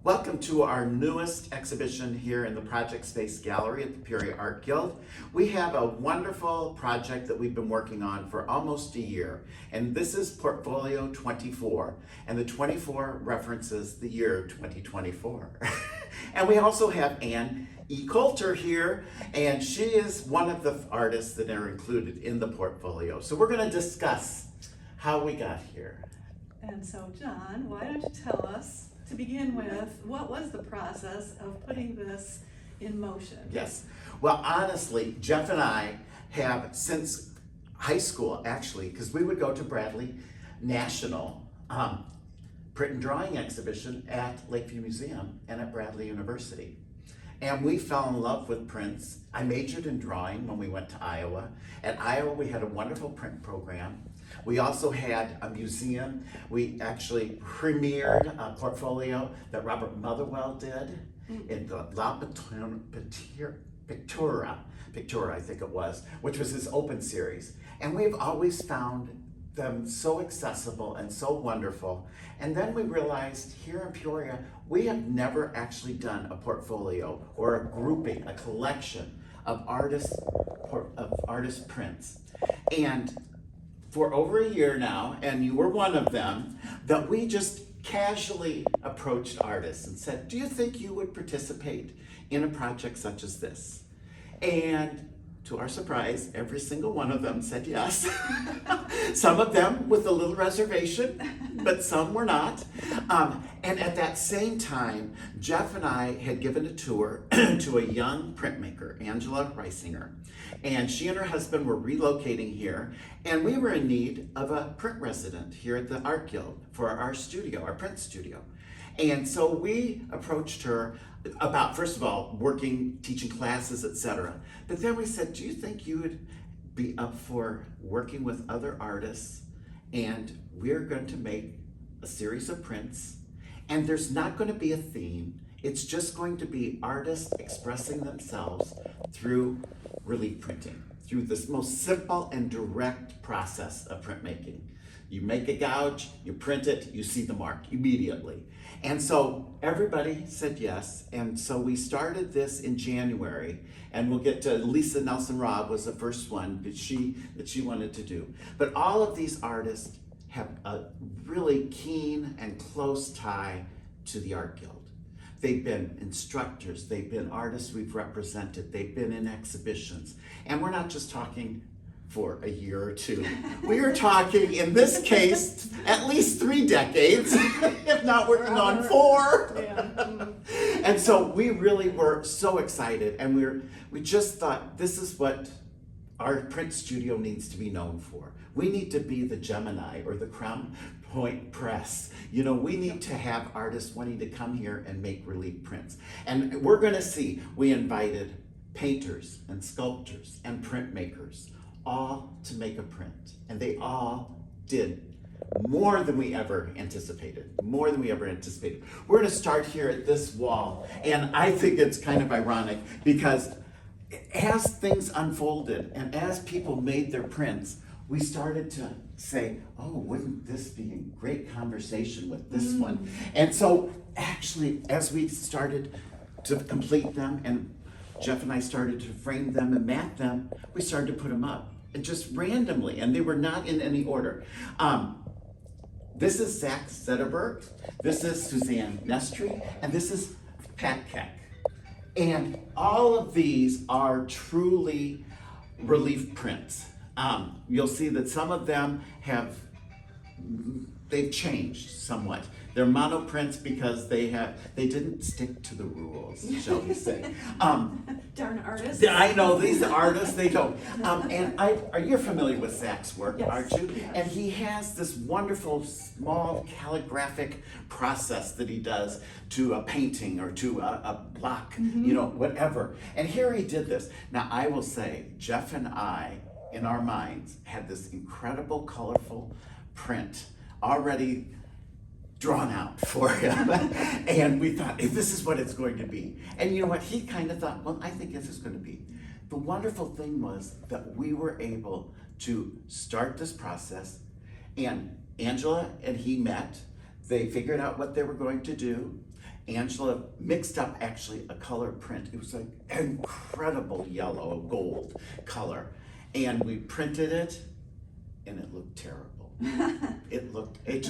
Welcome to our newest exhibition here in the Project Space Gallery at the Peoria Art Guild. We have a wonderful project that we've been working on for almost a year, and this is Portfolio 24, and the 24 references the year 2024. And we also have Ann E. Coulter here, and she is one of the artists that are included in the portfolio. So we're going to discuss how we got here. And so, John, why don't you tell us, to begin with, what was the process of putting this in motion? Yes. Well, honestly, Jeff and I have, since high school, actually, because we would go to Bradley National Print and Drawing Exhibition at Lakeview Museum and at Bradley University. And we fell in love with prints. I majored in drawing when we went to Iowa. At Iowa, we had a wonderful print program. We also had a museum. We actually premiered a portfolio that Robert Motherwell did in the Peoria, I think it was, which was his open series. And we've always found them so accessible and so wonderful. And then we realized here in Peoria, we have never actually done a portfolio or a grouping, a collection of artist prints. And for over a year now, and you were one of them, that we just casually approached artists and said, do you think you would participate in a project such as this? And to our surprise, every single one of them said yes. Some of them with a little reservation, but some were not. And at that same time, Jeff and I had given a tour to a young printmaker, Angela Reisinger, and she and her husband were relocating here, and we were in need of a print resident here at the Art Guild for our studio, our print studio. And so we approached her about, first of all, working, teaching classes, etc. But then we said, do you think you would be up for working with other artists? And we're going to make a series of prints, and there's not going to be a theme. It's just going to be artists expressing themselves through relief printing, through this most simple and direct process of printmaking. You make a gouge, you print it, you see the mark immediately. And so everybody said yes, and so we started this in January, and we'll get to Lisa Nelson-Robb was the first one that she wanted to do. But all of these artists have a really keen and close tie to the Art Guild. They've been instructors, they've been artists we've represented, they've been in exhibitions, and we're not just talking for a year or two. We are talking, in this case, at least 3 decades, if not working on 4. Yeah. And so we really were so excited, and we just thought, this is what our print studio needs to be known for. We need to be the Gemini or the Crown Point Press. You know, we need to have artists wanting to come here and make relief prints. And we're gonna see, we invited painters and sculptors and printmakers, all to make a print. And they all did more than we ever anticipated, more than we ever anticipated. We're gonna start here at this wall. And I think it's kind of ironic because as things unfolded and as people made their prints, we started to say, oh, wouldn't this be a great conversation with this one? And so actually, as we started to complete them, and Jeff and I started to frame them and mat them, we started to put them up, and just randomly, and they were not in any order. This is Zach Zetterberg, this is Suzanne Nestri, and this is Pat Keck. And all of these are truly relief prints. You'll see that some of them they've changed somewhat. They're monoprints because they didn't stick to the rules, shall we say. Darn artists. I know, these artists, they don't. Are you familiar with Zach's work, Yes. aren't you? Yes. And he has this wonderful small calligraphic process that he does to a painting or to a block, you know, whatever. And here he did this. Now I will say, Jeff and I, in our minds, had this incredible, colorful print already drawn out for him. And we thought, if this is what it's going to be. And you know what, he kind of thought, well, I think this is going to be. The wonderful thing was that we were able to start this process, and Angela and he met. They figured out what they were going to do. Angela mixed up actually a color print. It was an incredible yellow, gold color. And we printed it and it looked terrible. it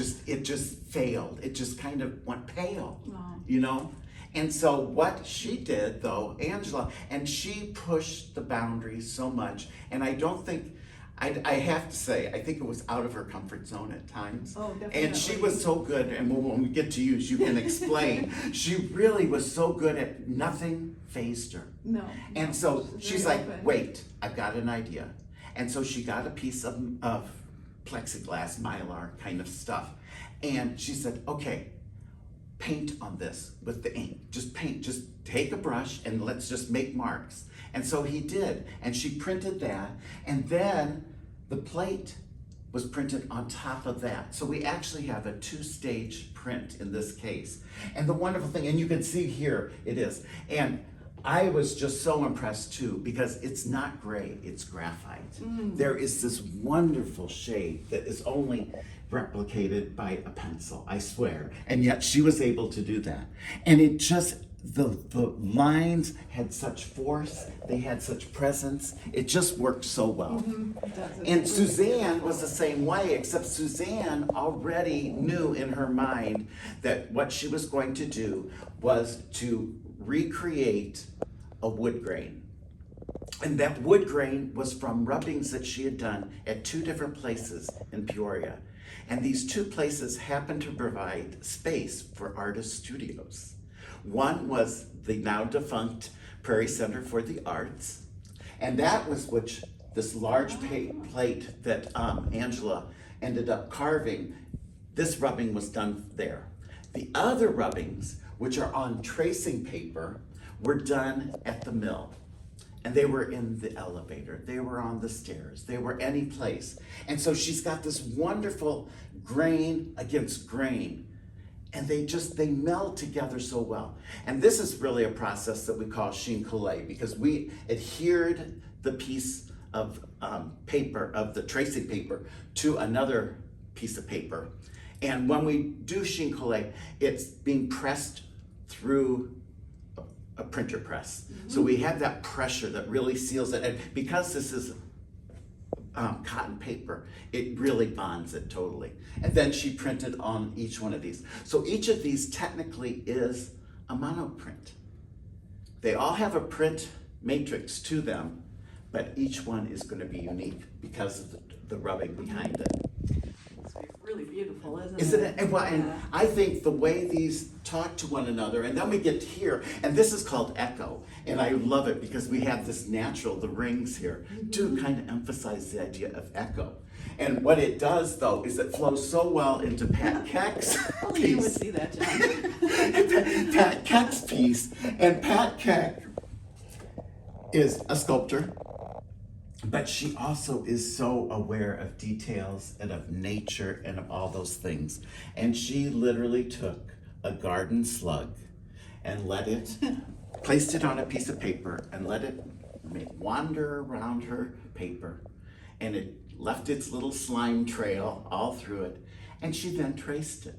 just failed. It just kind of went pale, you know? And so what she did though, Angela, and she pushed the boundaries so much, and I don't think, I have to say, I think it was out of her comfort zone at times. Oh, definitely. And she was so good, and when we get to you can explain. She really was so good at nothing fazed her. No. And so she's like, open. wait, I've got an idea. And so she got a piece of plexiglass, mylar kind of stuff. And she said, okay, paint on this with the ink. Just paint, just take a brush and let's just make marks. And so he did, and she printed that, and then the plate was printed on top of that. So we actually have a 2-stage print in this case. And the wonderful thing, and you can see here, it is, and I was just so impressed too, because it's not gray, it's graphite. There is this wonderful shade that is only replicated by a pencil, I swear. And yet she was able to do that. And it just, the lines had such force, they had such presence, it just worked so well. And Suzanne was the same way, except Suzanne already knew in her mind that what she was going to do was to recreate a wood grain. And that wood grain was from rubbings that she had done at 2 different places in Peoria. And these 2 places happened to provide space for artist studios. One was the now defunct Prairie Center for the Arts, and that was this large plate that Angela ended up carving. This rubbing was done there. The other rubbings, which are on tracing paper, were done at the mill. And they were in the elevator, they were on the stairs, they were any place. And so she's got this wonderful grain against grain, and they meld together so well. And this is really a process that we call sheen collé, because we adhered the piece of paper, of the tracing paper, to another piece of paper. And when we do sheen collé, it's being pressed through a printer press. So we have that pressure that really seals it. And because this is cotton paper, it really bonds it totally. And then she printed on each one of these. So each of these technically is a monoprint. They all have a print matrix to them, but each one is going to be unique because of the rubbing behind it. It's really beautiful, isn't it? Isn't it? And, well, and Yeah. I think the way these talk to one another, and then we get here, and this is called echo, and I love it because we have this natural, the rings here, to kind of emphasize the idea of echo. And what it does, though, is it flows so well into Pat Keck's Only you would piece. see that, John. Pat Keck's piece, and Pat Keck is a sculptor, but she also is so aware of details and of nature and of all those things. And she literally took a garden slug and placed it on a piece of paper and let it wander around her paper. And it left its little slime trail all through it. And she then traced it.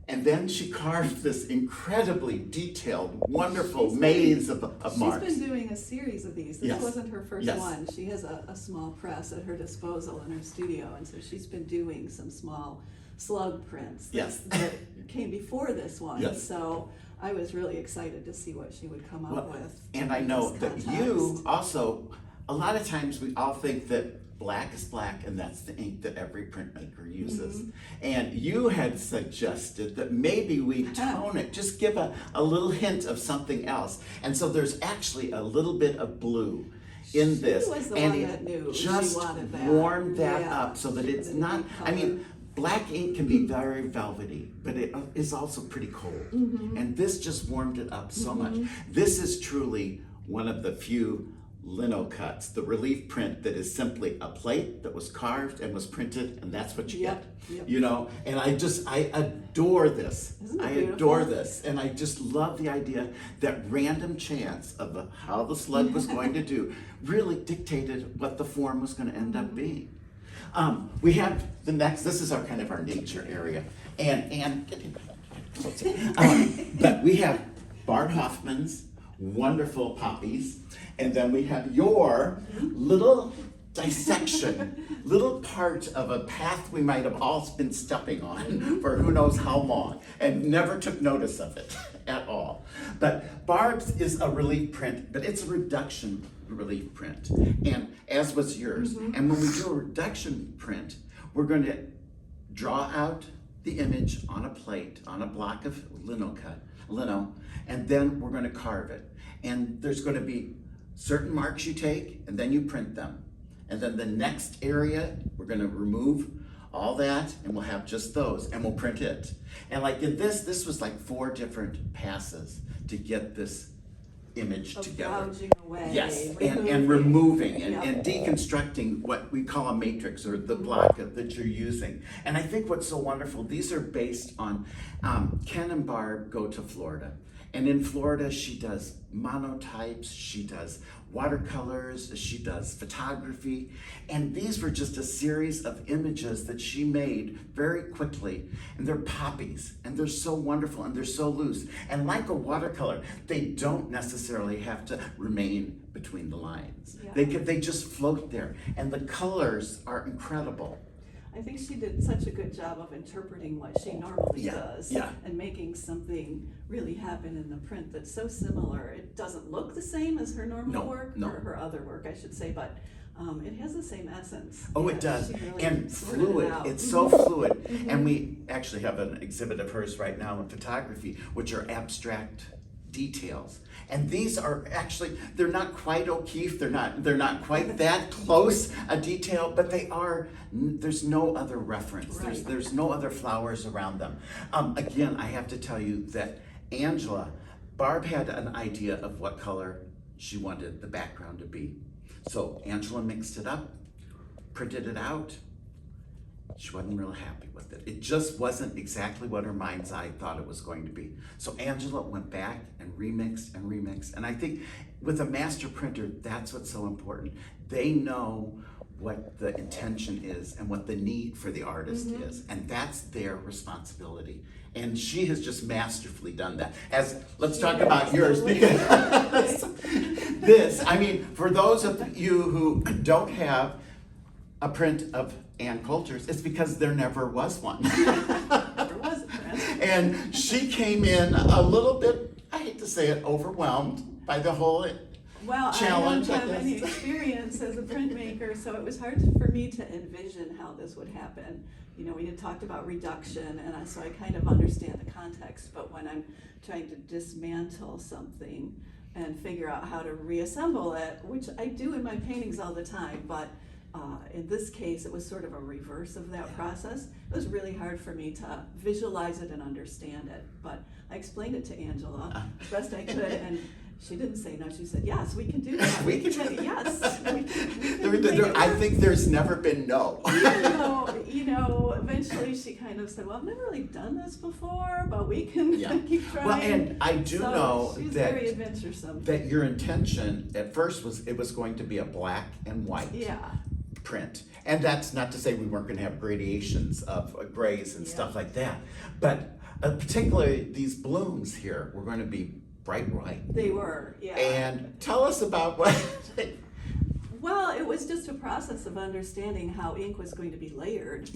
And then she carved this incredibly detailed, wonderful maze of marks. She's been doing a series of these. This Yes. wasn't her first Yes. one. She has a small press at her disposal in her studio, and so she's been doing some small slug prints Yes. that came before this one. Yes. So I was really excited to see what she would come up with. And I in know this that context. you also, a lot of times we all think that black is black and that's the ink that every printmaker uses. And you had suggested that maybe we tone it, just give a little hint of something else. And so there's actually a little bit of blue in this. She was the and one it that knew she just wanted that. warmed that Yeah. up so that She it's wanted a not, deep I mean, color. black ink can be very velvety, but it is also pretty cold. And this just warmed it up so much. This is truly one of the few lino cuts, the relief print that is simply a plate that was carved and was printed, and that's what you Yep, get. yep. You know, and I adore this. Isn't it I beautiful? adore this, and I just love the idea that random chance of how the slug was going to do really dictated what the form was going to end up being. We have the next, this is our kind of our nature area, and But we have Bart Hoffman's wonderful poppies, and then we have your little dissection, little part of a path we might have all been stepping on for who knows how long, and never took notice of it at all. But Barb's is a relief print, but it's a reduction relief print, and as was yours. And when we do a reduction print, we're going to draw out the image on a plate, on a block of lino, and then we're going to carve it. And there's going to be certain marks you take, and then you print them. And then the next area, we're going to remove all that, and we'll have just those, and we'll print it. And like in this was like 4 different passes to get this image together. Gouging away. Yes, and removing and deconstructing what we call a matrix, or the block that you're using. And I think what's so wonderful, these are based on, Ken and Barb go to Florida. And in Florida, she does monotypes, she does watercolors, she does photography. And these were just a series of images that she made very quickly. And they're poppies, and they're so wonderful, and they're so loose. And like a watercolor, they don't necessarily have to remain between the lines. Yeah. They just float there. And the colors are incredible. I think she did such a good job of interpreting what she normally does and making something really happen in the print that's so similar. It doesn't look the same as her normal work, or her other work, I should say, but it has the same essence. Oh, it does. Really and fluid. It's so fluid. And we actually have an exhibit of hers right now in photography, which are abstract details. And these are actually, they're not quite O'Keeffe, they're not quite that close a detail, but they are, there's no other reference. Right. There's no other flowers around them. Again, I have to tell you that Barb had an idea of what color she wanted the background to be. So Angela mixed it up, printed it out. She wasn't real happy with it. It just wasn't exactly what her mind's eye thought it was going to be. So Angela went back and remixed and remixed. And I think with a master printer, that's what's so important. They know what the intention is and what the need for the artist is. And that's their responsibility. And she has just masterfully done that. Let's talk about yours. This, I mean, for those of you who don't have a print of Ann Coulter's, it's because there never was one. Never was a print. And she came in a little bit, I hate to say it, overwhelmed by the whole challenge. I don't have any experience as a printmaker, so it was hard for me to envision how this would happen. You know, we had talked about reduction, and so I kind of understand the context, but when I'm trying to dismantle something and figure out how to reassemble it, which I do in my paintings all the time, but in this case, it was sort of a reverse of that process. It was really hard for me to visualize it and understand it, but I explained it to Angela as best I could, and she didn't say no. She said, "Yes, we can do that. We can do that. Yes, we can I think there's never been no. Eventually she kind of said, "Well, I've never really done this before, but we can keep trying." Well, and I do know she's that very adventuresome. That your intention at first was it was going to be a black and white print. And that's not to say we weren't going to have gradations of grays and stuff like that. But particularly these blooms here were going to be bright white. They were, And tell us about what... Well, it was just a process of understanding how ink was going to be layered,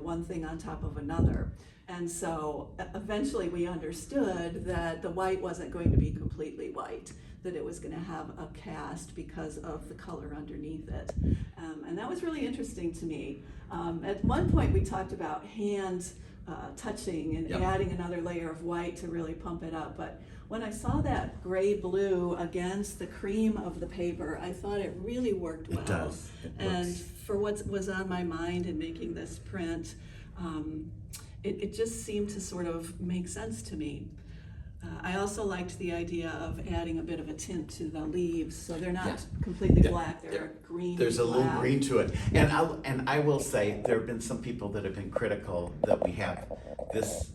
one thing on top of another. And so eventually we understood that the white wasn't going to be completely white, that it was going to have a cast because of the color underneath it. And that was really interesting to me. At one point we talked about hand touching and adding another layer of white to really pump it up. But when I saw that gray-blue against the cream of the paper, I thought it really worked well. It does. And for what was on my mind in making this print, it just seemed to sort of make sense to me. I also liked the idea of adding a bit of a tint to the leaves, so they're not completely black, they're green. There's a little green to it. And I will say, there have been some people that have been critical that we have this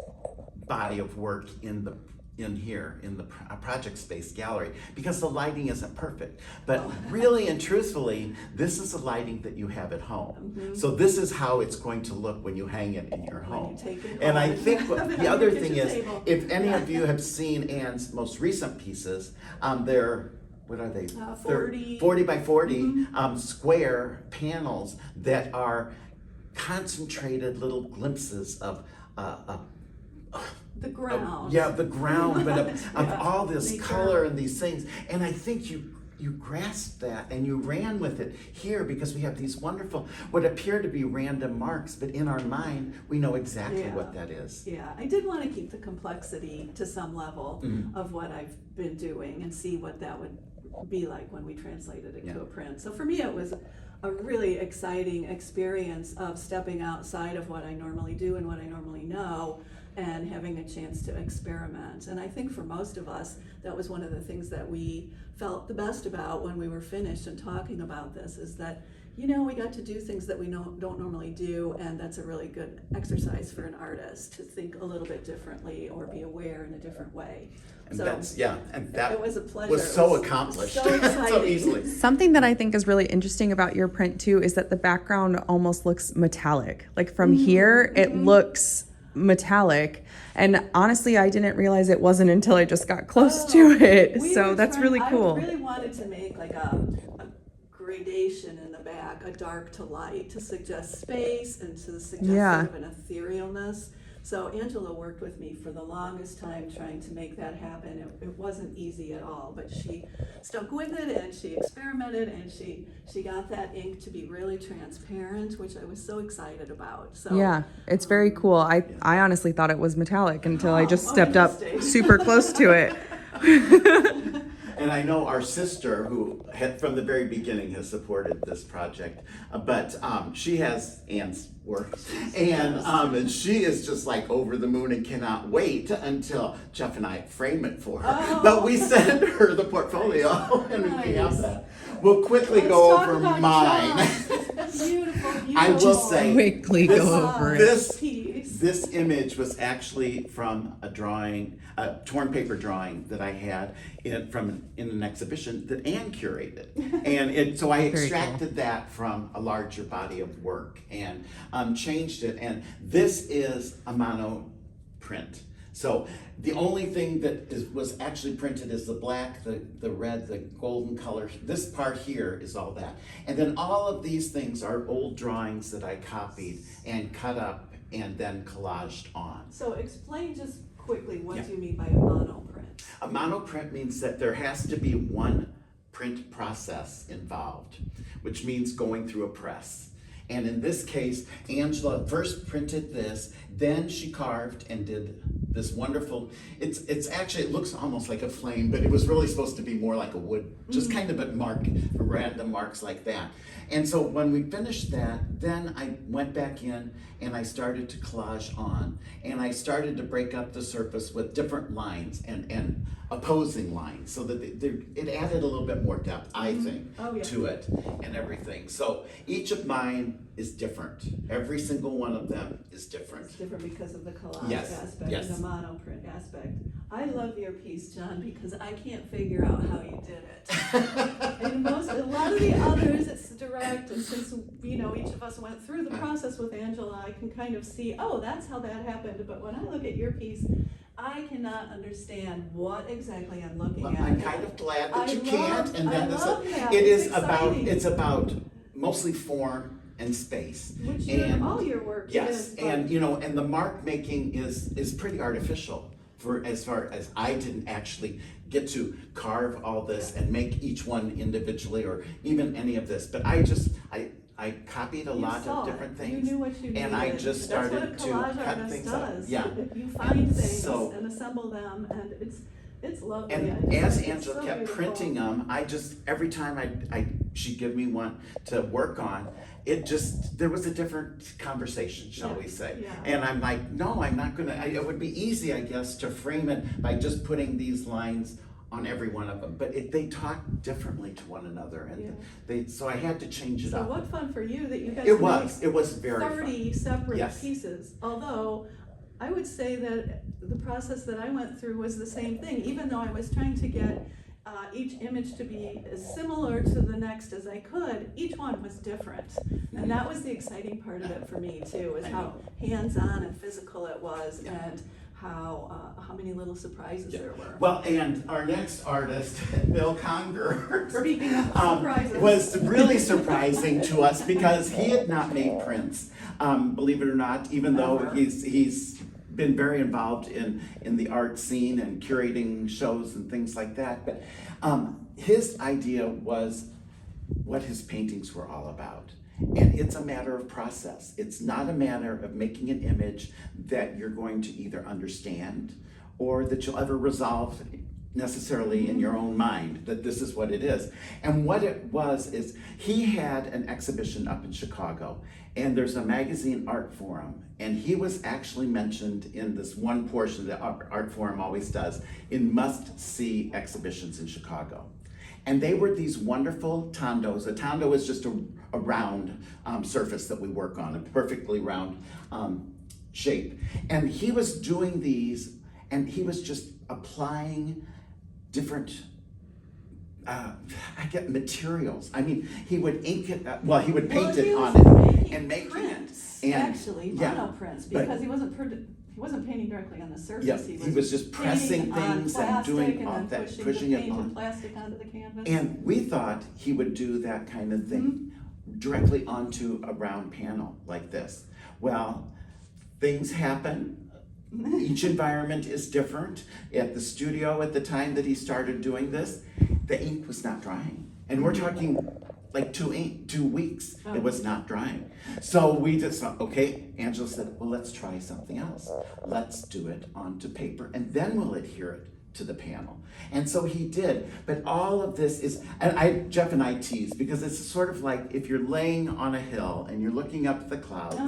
body of work in the in here in the project space gallery because the lighting isn't perfect. But really and truthfully, this is the lighting that you have at home. So this is how it's going to look when you hang it in your home. And I think the other thing is, if any of you have seen Anne's most recent pieces, they're, what are they? 40 by 40 square panels that are concentrated little glimpses of the ground. The ground, but of all this nature. color and these things. And I think you grasped that and you ran with it here because we have these wonderful, what appear to be random marks, but in our mind, we know exactly what that is. Yeah, I did want to keep the complexity to some level of what I've been doing and see what that would be like when we translated it to a print. So for me, it was a really exciting experience of stepping outside of what I normally do and what I normally know and having a chance to experiment. And I think for most of us, that was one of the things that we felt the best about when we were finished and talking about this, is that, you know, we got to do things that we don't normally do, and that's a really good exercise for an artist to think a little bit differently or be aware in a different way. And so that's, and that it was a pleasure. was so accomplished, so exciting. so easily. Something that I think is really interesting about your print too is that the background almost looks metallic. Like from here, it looks metallic, and honestly I didn't realize it wasn't until I just got close to it. So that's really cool. I really wanted to make like a gradation in the back, a dark to light, to suggest space and to suggest sort of an etherealness. So Angela worked with me for the longest time trying to make that happen. It wasn't easy at all, but she stuck with it and she experimented and she got that ink to be really transparent, which I was so excied about. So yeah, it's very cool. I honestly thought it was metallic until I just stepped up super close to it. And I know our sister, who had from the very beginning has supported this project, but she has Anne's work, and she is just like over the moon and cannot wait until Jeff and I frame it for her. But we send her the portfolio, and we have that. We'll quickly go over mine. Beautiful. I will say, quickly go over it. This image was actually from a drawing, a torn paper drawing that I had in an exhibition that Anne curated, and so I extracted that from a larger body of work and changed it. And this is a mono print. So the only thing that was actually printed is the black, the red, the golden color. This part here is all that. And then all of these things are old drawings that I copied and cut up and then collaged on. So explain just quickly, what do you mean by a monoprint? A monoprint means that there has to be one print process involved, which means going through a press. And in this case, Angela first printed this, then she carved and did this wonderful, it's actually, it looks almost like a flame, but it was really supposed to be more like a wood, just kind of a random marks like that. And so when we finished that, then I went back in and I started to collage on, and I started to break up the surface with different lines and opposing lines, so that it added a little bit more depth, I think, to it and everything. So each of mine is different. Every single one of them is different. It's different because of the collage aspect and the monoprint aspect. I love your piece, John, because I can't figure out how you did it. And a lot of the others, it's direct, and since each of us went through the process with Angela, I can kind of see, oh, that's how that happened. But when I look at your piece, I cannot understand what exactly I'm looking at. I'm kind of glad that you can't, and it's about mostly form and space. Which all your work is. And and the mark making is pretty artificial, for as far as I didn't actually get to carve all this and make each one individually or even any of this, but I copied a lot of different things. You knew what you needed. And I just started to cut things up. Yeah. You find things and assemble them, and it's lovely. And as Angela kept printing them, every time she'd give me one to work on, there was a different conversation, shall we say. Yeah. And I'm like, no, I'm not gonna, it would be easy, I guess, to frame it by just putting these lines on every one of them, but they talk differently to one another, and so I had to change it up. So what fun for you that you guys it was very 30 fun. separate pieces, although I would say that the process that I went through was the same thing, even though I was trying to get each image to be as similar to the next as I could, each one was different. And that was the exciting part of it for me too, is how hands-on and physical it was, and how many little surprises there were. Well, and our next artist, Bill Conger, Speaking of surprises, was really surprising to us because he had not made prints, believe it or not, even though he's been very involved in the art scene and curating shows and things like that. But his idea was what his paintings were all about. And it's a matter of process. It's not a matter of making an image that you're going to either understand or that you'll ever resolve necessarily in your own mind, that this is what it is. And what it was is he had an exhibition up in Chicago, and there's a magazine art forum, and he was actually mentioned in this one portion that art forum always does in must-see exhibitions in Chicago. And they were these wonderful tondos. A tondo is just a round surface that we work on, a perfectly round shape. And he was doing these, and he was just applying different materials. I mean, he would ink it, he would paint it on it and make prints, it. And, actually, monoprints, because he wasn't painting directly on the surface. Yeah, he was just pressing things and doing all that, pushing it on plastic onto the canvas. And we thought he would do that kind of thing directly onto a round panel like this. Well, things happen. Each environment is different. At the studio at the time that he started doing this, the ink was not drying. And we're talking like 2 weeks, it was not drying. So we just thought, okay, Angela said, well, let's try something else. Let's do it onto paper, and then we'll adhere it to the panel. And so he did, but all of this is, and Jeff and I tease, because it's sort of like if you're laying on a hill and you're looking up at the clouds,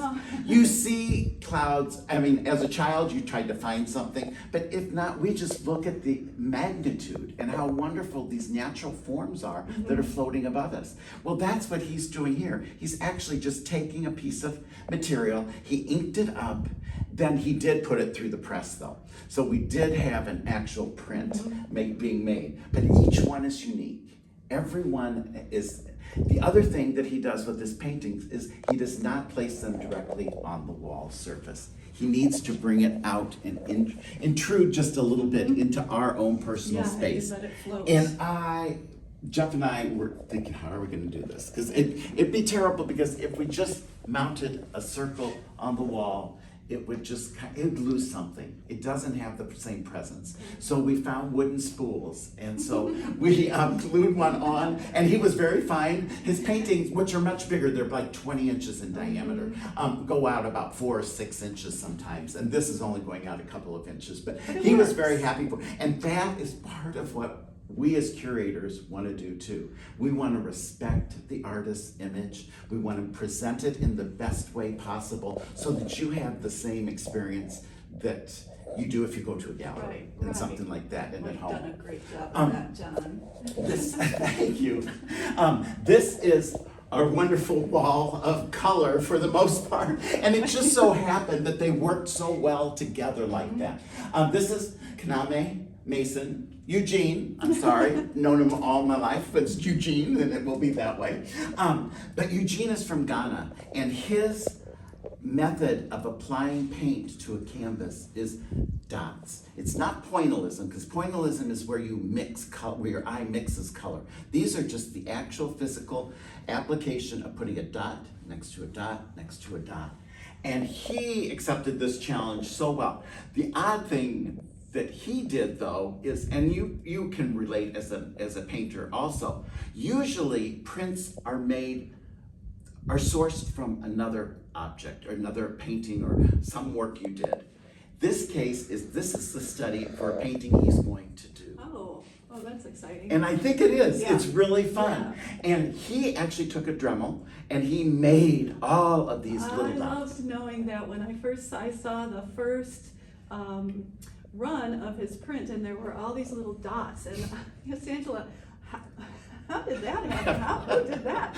you see clouds. I mean, as a child, you tried to find something, but if not, we just look at the magnitude and how wonderful these natural forms are that are floating above us. Well, that's what he's doing here. He's actually just taking a piece of material, he inked it up, then he did put it through the press though. So we did have an actual print being made, but each one is unique. Everyone is. The other thing that he does with his paintings is he does not place them directly on the wall surface. He needs to bring it out and intrude just a little bit into our own personal space. Let it float. And Jeff and I were thinking, how are we going to do this? Because it'd be terrible, because if we just mounted a circle on the wall, it would lose something. It doesn't have the same presence. So we found wooden spools, and so we glued one on, and he was very fine. His paintings, which are much bigger, they're like 20 inches in diameter, go out about 4 or 6 inches sometimes, and this is only going out a couple of inches, but he was very happy for, and that is part of what we as curators want to do too. We want to respect the artist's image. We want to present it in the best way possible so that you have the same experience that you do if you go to a gallery and something like that and at home. You've done a great job of that, John. Thank you. This is a wonderful wall of color for the most part, and it just so happened that they worked so well together like that. This is Kaname Mason. Eugene, I'm sorry, known him all my life, but it's Eugene, and it will be that way. But Eugene is from Ghana, and his method of applying paint to a canvas is dots. It's not pointillism, because pointillism is where you mix color, where your eye mixes color. These are just the actual physical application of putting a dot next to a dot next to a dot. And he accepted this challenge so well. The odd thing that he did though is, and you can relate as a painter also, usually prints are sourced from another object or another painting or some work you did. This is the study for a painting he's going to do. Oh, that's exciting. And I think it is. Yeah. It's really fun. Yeah. And he actually took a Dremel and he made all of these little dots. I loved knowing that when I saw the first run of his print, and there were all these little dots, and yes, Angela, how did that happen? Who did that?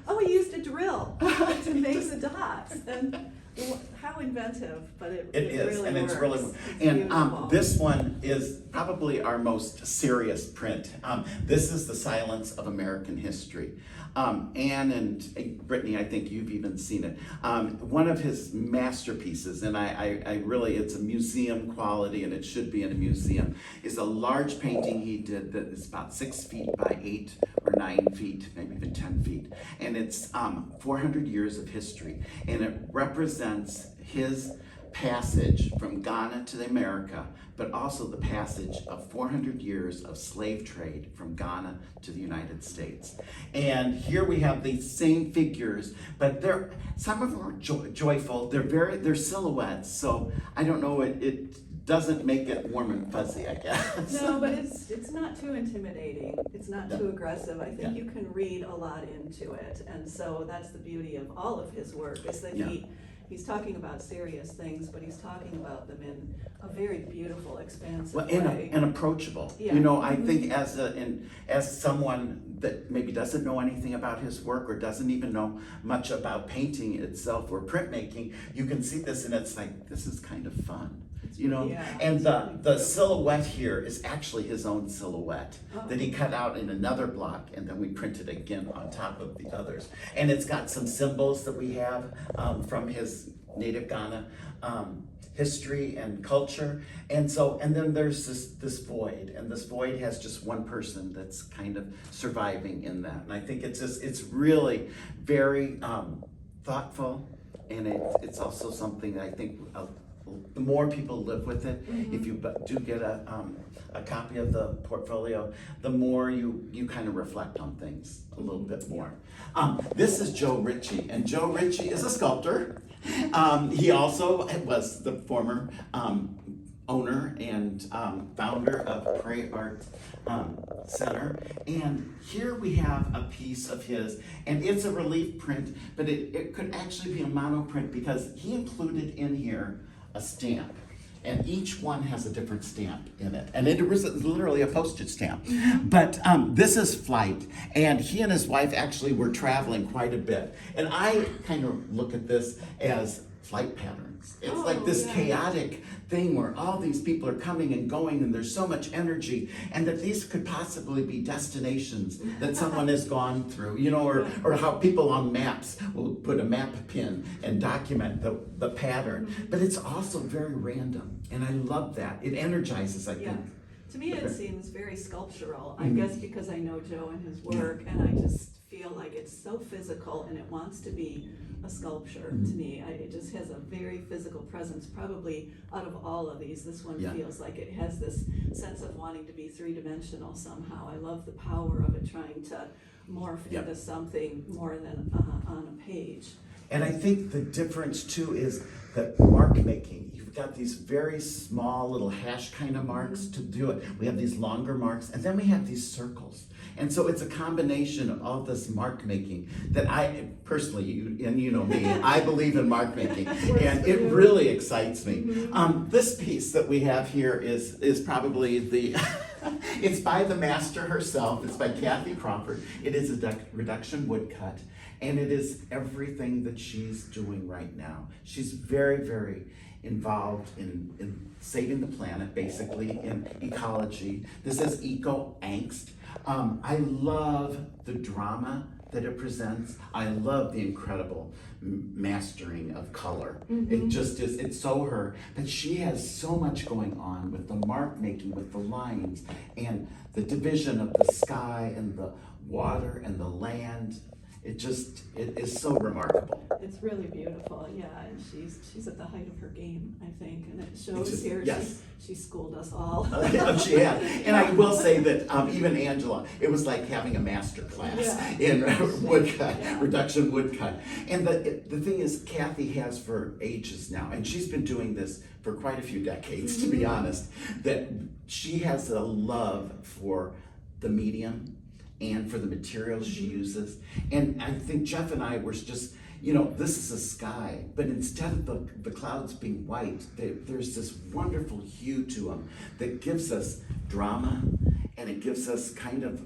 Oh, he used a drill to make the dots, and How inventive, but it is, really and works. it's really, It's and beautiful. this one is probably our most serious print. This is The Silence of American History. Anne and Brittany, I think you've even seen it. One of his masterpieces, and I really, it's a museum quality, and it should be in a museum, is a large painting he did that is about 6 feet by 8 or 9 feet, maybe even 10 feet. And it's 400 years of history, and it represents his passage from Ghana to America, but also the passage of 400 years of slave trade from Ghana to the United States. And here we have these same figures, but some of them are joyful. They're silhouettes, so I don't know, it doesn't make it warm and fuzzy, I guess. No, but it's not too intimidating. It's not too aggressive. I think you can read a lot into it, and so that's the beauty of all of his work, is that he's talking about serious things, but he's talking about them in a very beautiful, expansive way. And approachable. Yeah. You know, I think as someone that maybe doesn't know anything about his work or doesn't even know much about painting itself or printmaking, you can see this and it's like, this is kind of fun. You know, and the silhouette here is actually his own silhouette that he cut out in another block, and then we printed again on top of the others. And it's got some symbols that we have from his native Ghana history and culture, and then there's this void, and this void has just one person that's kind of surviving in that. And I think it's really very thoughtful, and it's also something that I think the more people live with it, if you do get a copy of the portfolio, the more you kind of reflect on things a little bit more. This is Joe Ritchie, and Joe Ritchie is a sculptor. He also was the former owner and founder of Peoria Art Center. And here we have a piece of his, and it's a relief print, but it could actually be a monoprint because he included in here a stamp, and each one has a different stamp in it, and it was literally a postage stamp. But this is Flight, and he and his wife actually were traveling quite a bit, and I kind of look at this as flight patterns. It's like this chaotic thing where all these people are coming and going, and there's so much energy, and that these could possibly be destinations that someone has gone through, you know, or how people on maps will put a map pin and document the pattern. But it's also very random, and I love that. It energizes, I think. To me, it seems very sculptural. I guess because I know Joe and his work, and I just feel like it's so physical, and it wants to be a sculpture to me. It just has a very physical presence. Probably out of all of these, this one feels like it has this sense of wanting to be three-dimensional somehow. I love the power of it trying to morph into something more than on a page. And I think the difference too is that mark making. You've got these very small little hash kind of marks to do it. We have these longer marks, and then we have these circles. And so it's a combination of all this mark making that I personally, you know me, I believe in mark making, and it really excites me. This piece that we have here is probably it's by the master herself. It's by Kathy Crawford. It is a reduction woodcut, and it is everything that she's doing right now. She's very, very involved in saving the planet, basically, in ecology. This is eco-angst. I love the drama that it presents. I love the incredible mastering of color. It just is, it's so her, but she has so much going on with the mark making, with the lines, and the division of the sky and the water and the land. It is so remarkable. It's really beautiful, yeah, and she's at the height of her game, I think, and it shows here. Yes. She schooled us all. She had, and I will say that even Angela, it was like having a master class in woodcut, reduction woodcut. And the thing is, Kathy has for ages now, and she's been doing this for quite a few decades, to be honest, that she has a love for the medium and for the materials she uses. And I think Jeff and I were just, you know, this is a sky, but instead of the clouds being white, there's this wonderful hue to them that gives us drama, and it gives us kind of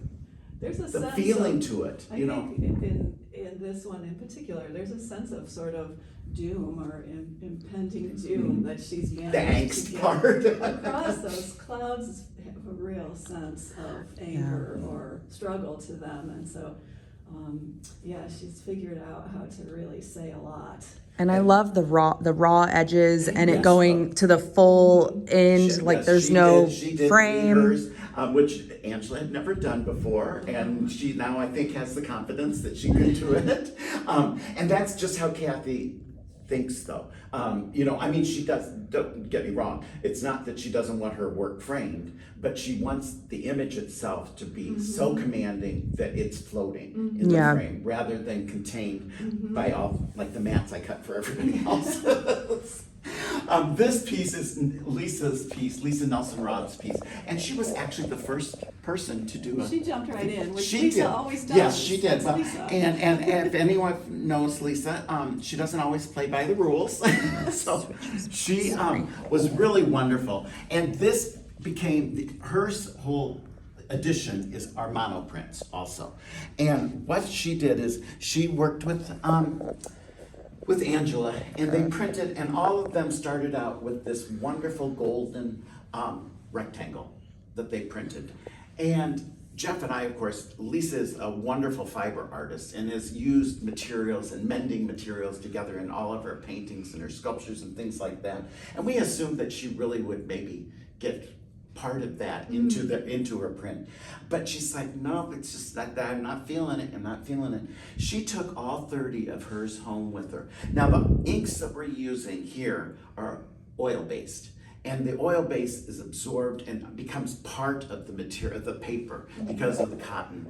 There's a the sense feeling of, to it, I you know. think in this one in particular, there's a sense of sort of doom or impending doom that she's The managed to angst get part. across. Those clouds have a real sense of anger or struggle to them, and so yeah, she's figured out how to really say a lot. And I love the raw edges and it Yes, going to the full end, like there's no she did frame. hers, which Angela had never done before, and she now I think has the confidence that she can do it. And that's just how Kathy thinks, though. I mean, she does, don't get me wrong, it's not that she doesn't want her work framed, but she wants the image itself to be so commanding that it's floating in the frame rather than contained by all, like the mats I cut for everybody else. This piece is Lisa's piece, Lisa Nelson Robb's piece, and she was actually the first person to do it. She jumped right in, which She Lisa did. always does. Yes, she did. That's Well, Lisa. and if anyone knows Lisa, she doesn't always play by the rules. So she was really wonderful. And this became her whole edition is our mono prints also. And what she did is she worked with Angela, and they printed, and all of them started out with this wonderful golden rectangle that they printed. And Jeff and I, of course, Lisa is a wonderful fiber artist and has used materials and mending materials together in all of her paintings and her sculptures and things like that. And we assumed that she really would maybe get part of that into her print. But she's like, no, it's just that I'm not feeling it, I'm not feeling it. She took all 30 of hers home with her. Now the inks that we're using here are oil-based. And the oil base is absorbed and becomes part of the material, the paper, because of the cotton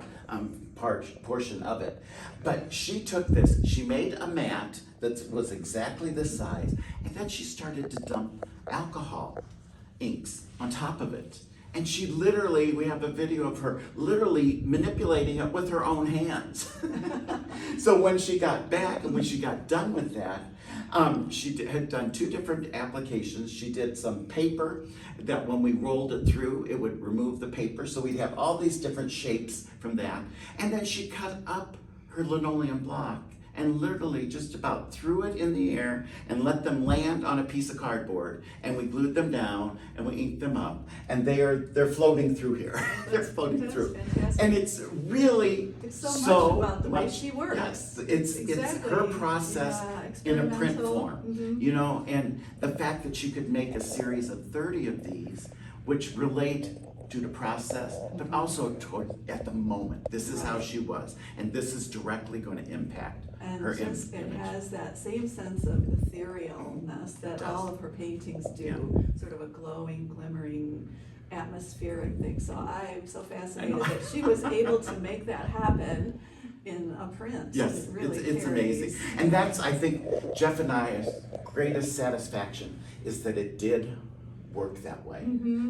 portion of it. But she took this, she made a mat that was exactly this size, and then she started to dump alcohol inks on top of it. And she literally, we have a video of her literally manipulating it with her own hands. So when she got back and when she got done with that, she had done 2 different applications. She did some paper that when we rolled it through, it would remove the paper. So we'd have all these different shapes from that. And then she cut up her linoleum block and literally just about threw it in the air and let them land on a piece of cardboard. And we glued them down and we inked them up. And they're floating through here. They're floating through. Fantastic. And it's really It's so much about the way much- she works. Yes, it's Exactly. her process in a print Experimental. form. And the fact that she could make a series of 30 of these, which relate to the process, but also toward at the moment. This is how she was, and this is directly going to impact And her just, it image. has that same sense of etherealness that all of her paintings do, sort of a glowing, glimmering, atmospheric thing. So I'm so fascinated that she was able to make that happen in a print. Yes, It really it's carries. amazing. And that's, I think, Jeff and I's greatest satisfaction is that it did work that way.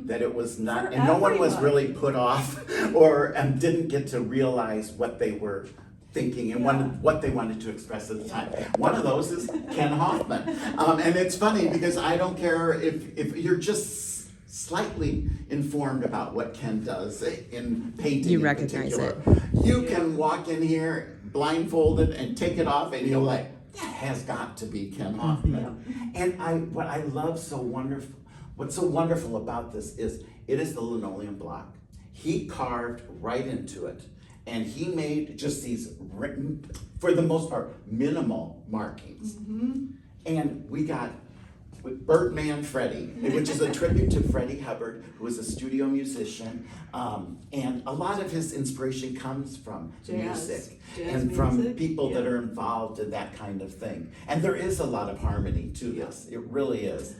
That it was not, For and no one was everyone. really put off or didn't get to realize what they were thinking and what they wanted to express at the time. One of those is Ken Hoffman. And it's funny because I don't care if you're just slightly informed about what Ken does in painting. You in recognize particular. You can walk in here blindfolded and take it off and you're like, that has got to be Ken Hoffman. And what I love so wonderful, what's so wonderful about this is it is the linoleum block. He carved right into it, and he made just these, for the most part, minimal markings. And we got Birdman Freddie, which is a tribute to Freddie Hubbard, who was a studio musician. And a lot of his inspiration comes from Jazz and from music, people that yeah. are involved in that kind of thing. And there is a lot of harmony to this. It really is.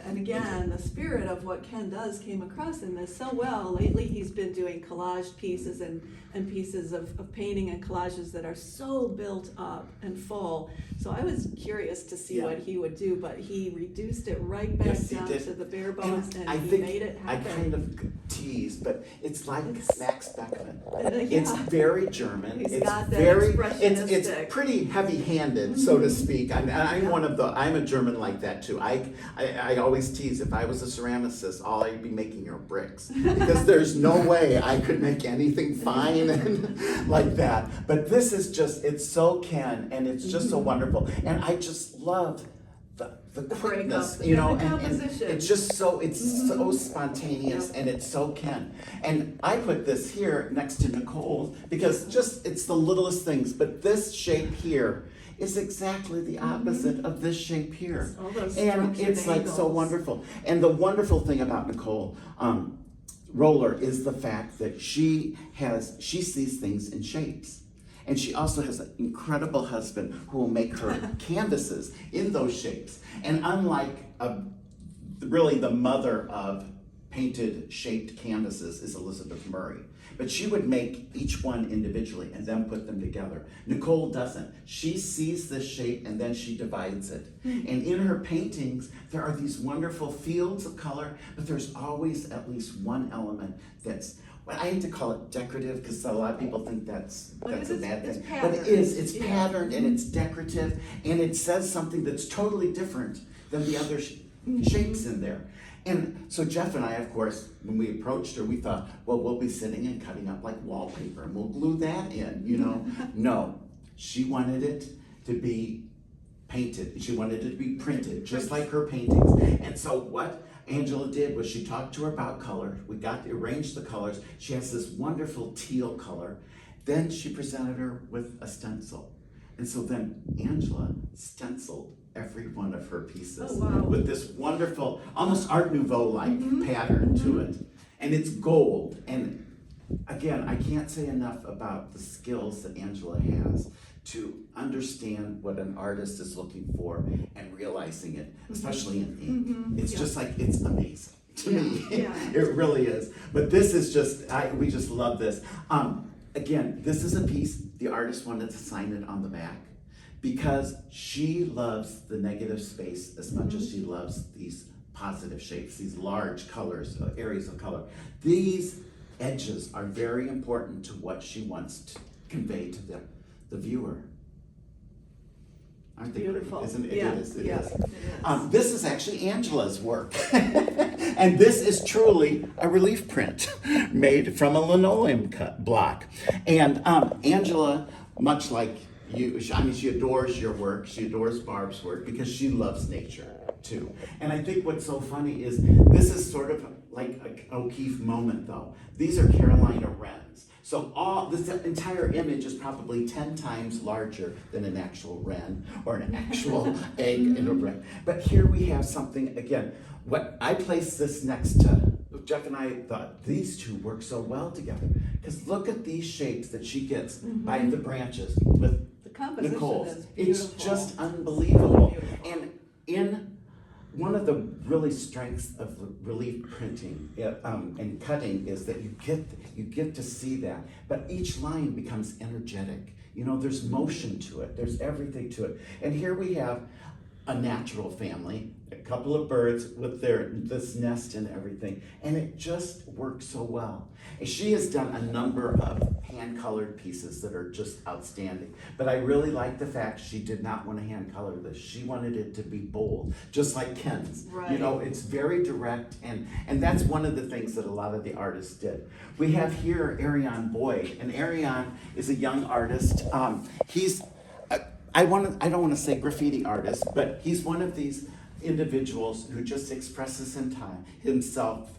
And again, the spirit of what Ken does came across in this so well. Lately, he's been doing collage pieces and pieces of painting and collages that are so built up and full. So I was curious to see what he would do, but he reduced it right back Yes, he down did. to the bare bones, and I he think made it I happen. kind of tease, but it's like Max Beckman. Yeah. It's very German. He's It's got that very, it's expressionistic. pretty heavy-handed, so to speak. I'm I'm a German like that too. I always tease, if I was a ceramicist, all I'd be making are bricks, because there's no way I could make anything fine and like that. But this is just, it's so Ken, and it's just so wonderful, and I just love the quickness, breakup, you know, the and composition. it's just so, so spontaneous, and it's so Ken. And I put this here next to Nicole because just, it's the littlest things, but this shape here is exactly the opposite of this shape here. All those And structured it's like so angles. wonderful. And the wonderful thing about Nicole Roller is the fact that she sees things in shapes. And she also has an incredible husband who will make her canvases in those shapes. And unlike really the mother of painted shaped canvases is Elizabeth Murray. But she would make each one individually and then put them together. Nicole doesn't. She sees this shape and then she divides it. And in her paintings, there are these wonderful fields of color, but there's always at least one element that's, well, I hate to call it decorative because a lot of people think that's a bad thing. But it is, it's patterned and it's decorative, and it says something that's totally different than the other shapes in there. And so Jeff and I, of course, when we approached her, we thought, well, we'll be sitting and cutting up like wallpaper and we'll glue that in, you know. No, she wanted it to be painted. She wanted it to be printed, just like her paintings. And so what Angela did was she talked to her about color. We got to arrange the colors. She has this wonderful teal color. Then she presented her with a stencil. And so then Angela stenciled every one of her pieces with this wonderful, almost Art Nouveau-like pattern to it. And it's gold. And again, I can't say enough about the skills that Angela has to understand what an artist is looking for and realizing it, especially in ink. It's just like, it's amazing to me. It really is. But this is just, we just love this. Again, this is a piece, the artist wanted to sign it on the back because she loves the negative space as much as she loves these positive shapes, these large colors, areas of color. These edges are very important to what she wants to convey to the viewer. Aren't they Beautiful. pretty? Isn't it? Yeah. It is. It is. This is actually Angela's work. And this is truly a relief print made from a linoleum block. And Angela, much like you, I mean, she adores your work. She adores Barb's work because she loves nature too. And I think what's so funny is this is sort of like an O'Keeffe moment though. These are Carolina wrens. So this entire image is probably 10 times larger than an actual wren or an actual egg in a wren. But here we have something, again, what I placed this next to, Jeff and I thought these two work so well together. Because look at these shapes that she gets by the branches with The composition Nicole's. is beautiful. It's just unbelievable. Beautiful. And in one of the really strengths of relief printing and cutting is that you get to see that, but each line becomes energetic. You know, there's motion to it. There's everything to it. And here we have a natural family, a couple of birds with this nest and everything, and it just works so well. And she has done a number of hand-colored pieces that are just outstanding, but I really like the fact she did not want to hand-color this. She wanted it to be bold, just like Ken's. Right. You know, it's very direct, and that's one of the things that a lot of the artists did. We have here Ariane Boyd, and Ariane is a young artist. He's I don't want to say graffiti artist, but he's one of these individuals who just expresses himself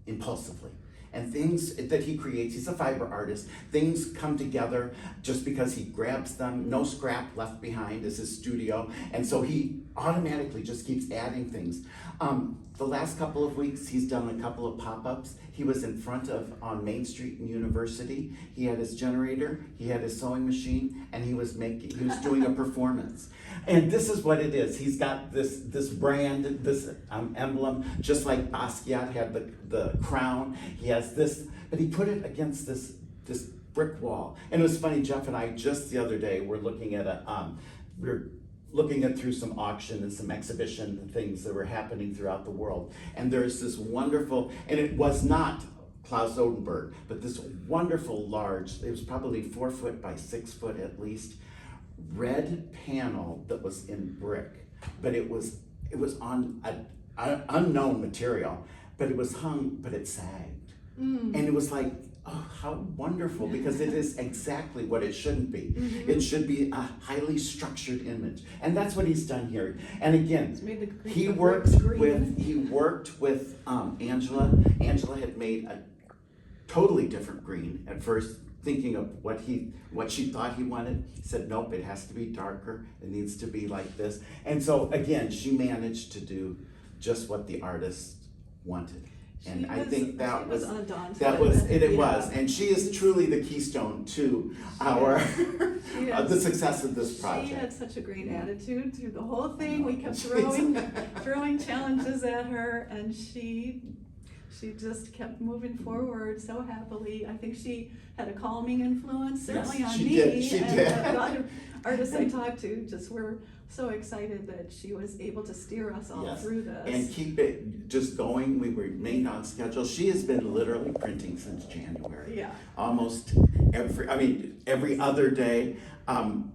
impulsively. And things that he creates, he's a fiber artist, things come together just because he grabs them, no scrap left behind is his studio, and so he automatically just keeps adding things. The last couple of weeks, he's done a couple of pop-ups. He was in front of, on Main Street in University. He had his generator, he had his sewing machine, and he was doing a performance. And this is what it is. He's got this brand, this emblem, just like Basquiat had the crown. He has this, but he put it against this brick wall. And it was funny, Jeff and I just the other day were looking at through some auction and some exhibition things that were happening throughout the world. And there's this wonderful, and it was not Klaus Odenberg, but this wonderful large, it was probably 4 foot by 6 foot at least, red panel that was in brick, but it was on a unknown material, but it was hung, but it sagged. And it was like, oh, how wonderful, because it is exactly what it shouldn't be. It should be a highly structured image. And that's what he's done here. And again, he worked with Angela. Angela had made a totally different green at first, thinking of what she thought he wanted. He said, nope, it has to be darker. It needs to be like this. And so again, she managed to do just what the artist wanted. And I think that was it was, and she is truly the keystone to our the success of this project. She had such a great attitude through the whole thing. We kept throwing challenges at her, and she just kept moving forward so happily. I think she had a calming influence, certainly on me. She and did. The other artists I talked to just were so excited that she was able to steer us all through this. And keep it just going. We remained on schedule. She has been literally printing since January. Yeah. Almost every other day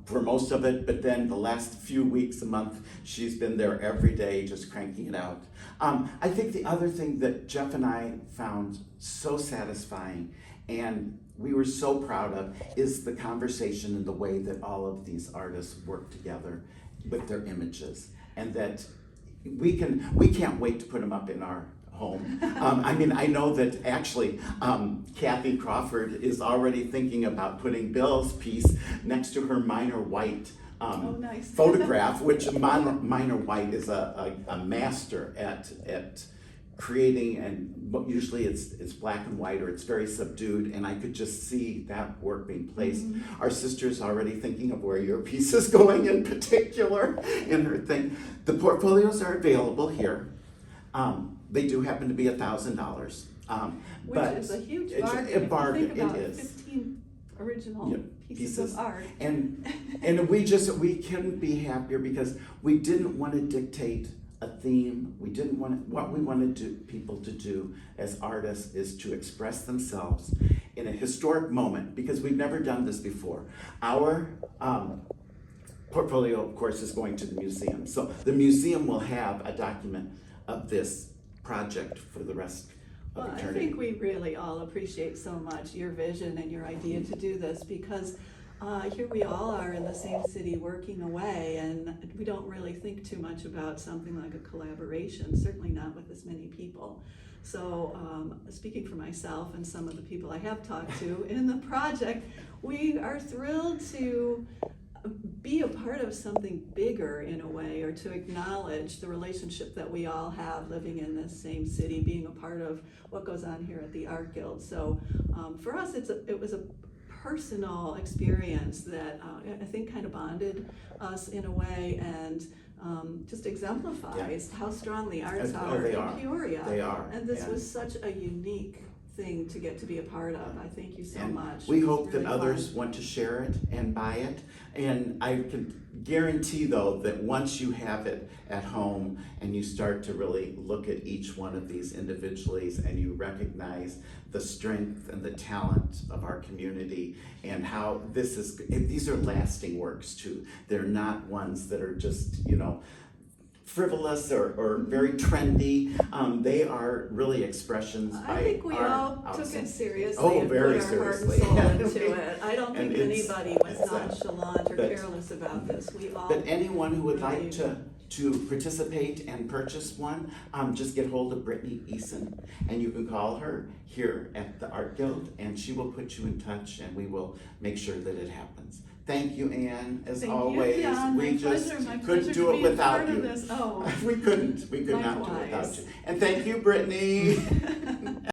for most of it, but then the last few weeks, a month, she's been there every day just cranking it out. I think the other thing that Jeff and I found so satisfying and we were so proud of is the conversation and the way that all of these artists work together with their images, and that we can't wait to put them up in our home. I know that actually Kathy Crawford is already thinking about putting Bill's piece next to her Minor White nice. photograph, which Minor White is a master at creating, and usually it's black and white or it's very subdued, and I could just see that work being placed. Our sister's already thinking of where your piece is going in particular in her thing. The portfolios are available here. They do happen to be $1,000. Which is a huge bargain. A bargain, If you think about it is. 15 original pieces of art. And we couldn't be happier because we didn't want to dictate a theme. We didn't want what we wanted people to do as artists is to express themselves in a historic moment, because we've never done this before. Our portfolio, of course, is going to the museum. So the museum will have a document of this project for the rest of eternity. I think we really all appreciate so much your vision and your idea to do this, because here we all are in the same city working away, and we don't really think too much about something like a collaboration, certainly not with as many people. So speaking for myself and some of the people I have talked to in the project, we are thrilled to be a part of something bigger in a way, or to acknowledge the relationship that we all have living in this same city, being a part of what goes on here at the Art Guild. So for us, it was a personal experience that I think kind of bonded us in a way, and just exemplifies how strong the arts are in Peoria. They are. And this was such a unique thing to get to be a part of. I thank you so much. We hope that others want to share it and buy it. And I can guarantee, though, that once you have it at home and you start to really look at each one of these individually, and you recognize the strength and the talent of our community, and how these are lasting works too. They're not ones that are just, frivolous or very trendy. They are really expressions by I think we all took it seriously and very put our heart and seriously. soul into it. I don't think And anybody was nonchalant or careless about this. We all. But anyone who would like to participate and purchase one, just get hold of Brittany Eason, and you can call her here at the Art Guild, and she will put you in touch, and we will make sure that it happens. Thank you, Anne, as always. We just couldn't do it without you. Oh. We could not do it without you. And thank you, Brittany.